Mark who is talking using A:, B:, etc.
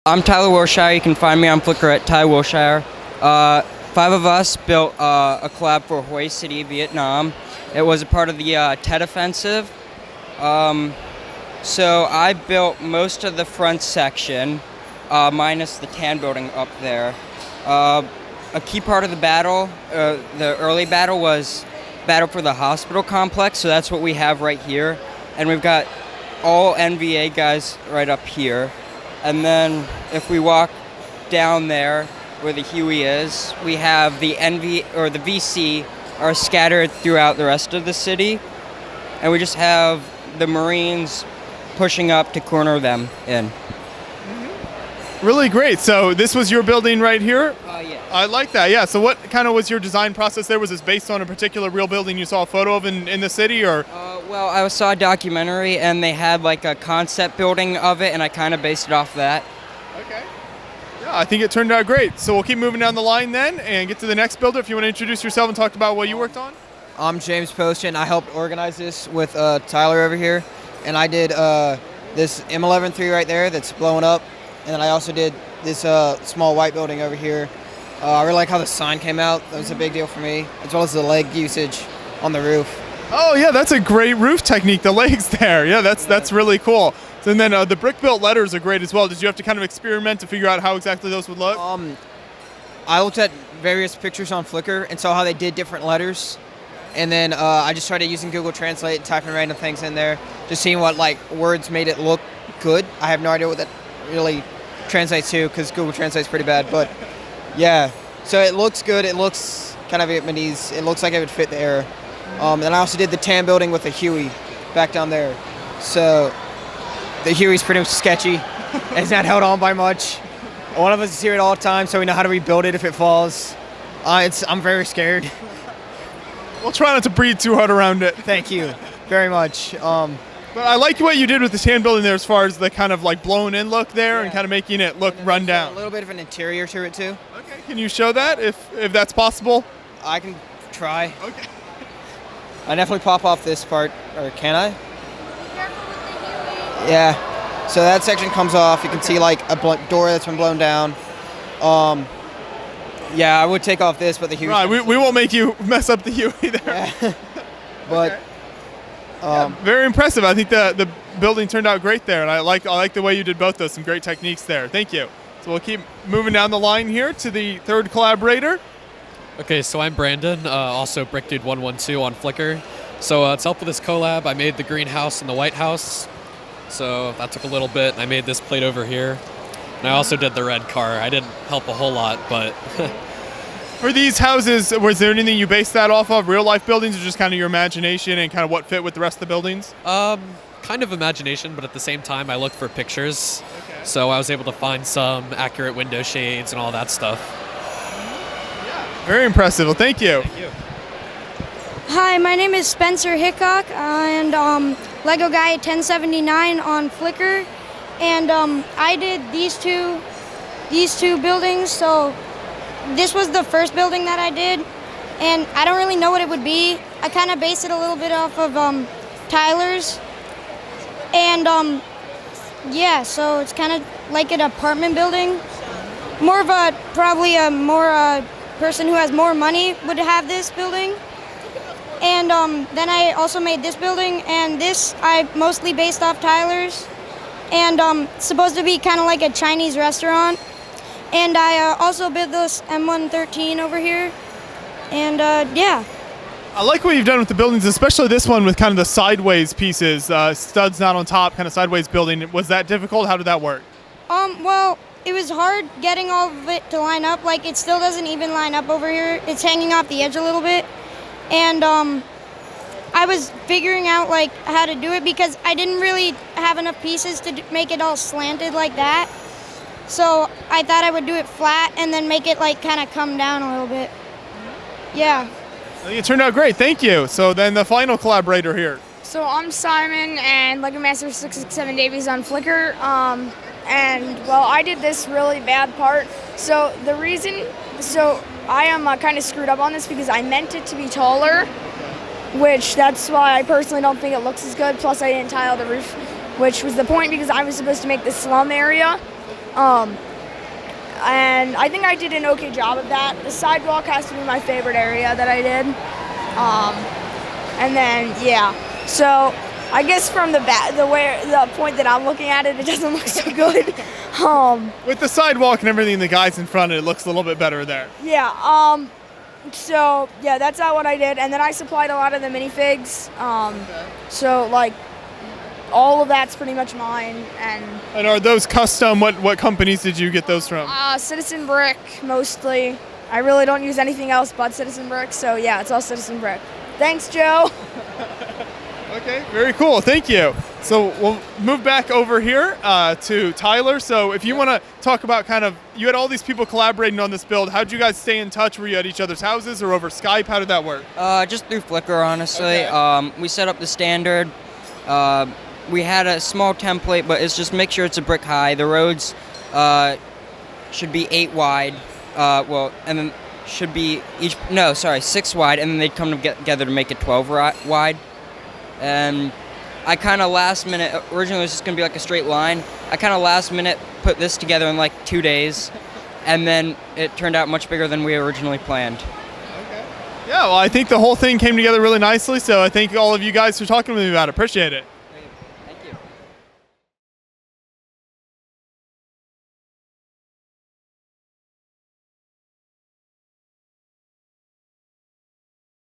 A: I'm Tyler Wilshire. You can find me on Flickr at Ty Wilshire. Five of us built a collab for Hue City, Vietnam. It was a part of the Tet Offensive. So I built most of the front section, minus the tan building up there. A key part of the battle, the early battle, was battle for the hospital complex, so that's what we have right here. And we've got all NVA guys right up here. And then if we walk down there where the Huey is, we have the the VC are scattered throughout the rest of the city. And we just have the Marines pushing up to corner them in.
B: Really great. So this was your building right here?
A: Yeah.
B: I like that, yeah. So what kind of was your design process there? Was this based on a particular real building you saw a photo of in the city, or?
A: Well, I saw a documentary and they had like a concept building of it, and I kind of based it off that.
B: Okay. Yeah, I think it turned out great. So we'll keep moving down the line then and get to the next builder. If you want to introduce yourself and talk about what you worked on.
C: I'm James Poston. I helped organize this with Tyler over here, and I did this M11-3 right there that's blowing up, and then I also did this small white building over here. I really like how the sign came out. That was a big deal for me, as well as the leg usage on the roof.
B: Oh yeah, that's a great roof technique. The legs there, yeah, that's really cool. So, and then the brick built letters are great as well. Did you have to kind of experiment to figure out how exactly those would look?
C: I looked at various pictures on Flickr and saw how they did different letters, and then I just started using Google Translate and typing random things in there, just seeing what like words made it look good. I have no idea what that really translates to because Google Translate's pretty bad, but yeah. So it looks good. It looks kind of Vietnamese. It looks like it would fit the era. And I also did the tan building with the Huey back down there. So the Huey's pretty much sketchy. It's not held on by much. One of us is here at all times, so we know how to rebuild it if it falls. I'm very scared.
B: We'll try not to breathe too hard around it.
C: Thank you very much.
B: But I like what you did with the tan building there as far as the kind of like blown in look there,
C: Yeah.
B: and kind of making it look run down.
C: A little bit of an interior to it too.
B: Okay, can you show that if that's possible?
C: I can try.
B: Okay.
C: I definitely pop off this part, or can I? Yeah. So that section comes off. You can see like a door that's been blown down. Yeah, I would take off this, but the Huey.
B: Right, we won't make you mess up the Huey there.
C: Yeah. But.
B: Okay. Very impressive. I think the building turned out great there, and I like the way you did both those. Some great techniques there. Thank you. So we'll keep moving down the line here to the third collaborator.
D: Okay, so I'm Brandon, also BrickDude112 on Flickr. So to help with this collab, I made the greenhouse and the White House. So that took a little bit. I made this plate over here. And I also did the red car. I didn't help a whole lot, but...
B: For these houses, was there anything you based that off of? Real life buildings, or just kind of your imagination and kind of what fit with the rest of the buildings?
D: Kind of imagination, but at the same time, I looked for pictures. Okay. So I was able to find some accurate window shades and all that stuff.
B: Yeah. Very impressive. Well, thank you.
D: Thank you.
E: Hi, my name is Spencer Hickok, and Lego Guy 1079 on Flickr, and I did these two buildings. So this was the first building that I did, and I don't really know what it would be. I kind of based it a little bit off of Tyler's, and yeah, so it's kind of like an apartment building. More of a probably a more person who has more money would have this building. And then I also made this building, and this I mostly based off Tyler's, and it's supposed to be kind of like a Chinese restaurant. And I also built this M113 over here, and yeah.
B: I like what you've done with the buildings, especially this one with kind of the sideways pieces, studs not on top, kind of sideways building. Was that difficult? How did that work?
E: Well, it was hard getting all of it to line up. Like, it still doesn't even line up over here. It's hanging off the edge a little bit. And I was figuring out like how to do it because I didn't really have enough pieces to make it all slanted like that. So I thought I would do it flat and then make it like kind of come down a little bit. Yeah.
B: I think it turned out great. Thank you. So then the final collaborator here.
F: So I'm Simon and Lego Master 667 Davies on Flickr. And well, I did this really bad part. So I am kind of screwed up on this because I meant it to be taller, which that's why I personally don't think it looks as good. Plus I didn't tile the roof, which was the point because I was supposed to make the slum area. And I think I did an okay job of that. The sidewalk has to be my favorite area that I did. And then, yeah. So I guess from the point that I'm looking at it, it doesn't look so good.
B: With the sidewalk and everything, the guys in front, it looks a little bit better there.
F: Yeah. So yeah, that's not what I did. And then I supplied a lot of the minifigs. So like, all of that's pretty much mine.
B: And are those custom? What companies did you get those from?
F: Citizen Brick mostly. I really don't use anything else but Citizen Brick. So yeah, it's all Citizen Brick. Thanks, Joe.
B: Okay, very cool. Thank you. So we'll move back over here to Tyler. So if you want to talk about you had all these people collaborating on this build. How did you guys stay in touch? Were you at each other's houses or over Skype? How did that work?
A: Just through Flickr, honestly.
B: Okay.
A: We set up the standard. We had a small template, but it's just make sure it's a brick high. The roads should be 8 wide. And then should be 6 wide, and then they'd come together to make it 12 wide. And I kind of last minute, originally it was just going to be like a straight line. I kind of last minute put this together in like 2 days, and then it turned out much bigger than we originally planned.
B: Okay. Yeah, well, I think the whole thing came together really nicely, so I thank all of you guys for talking with me about it. Appreciate it.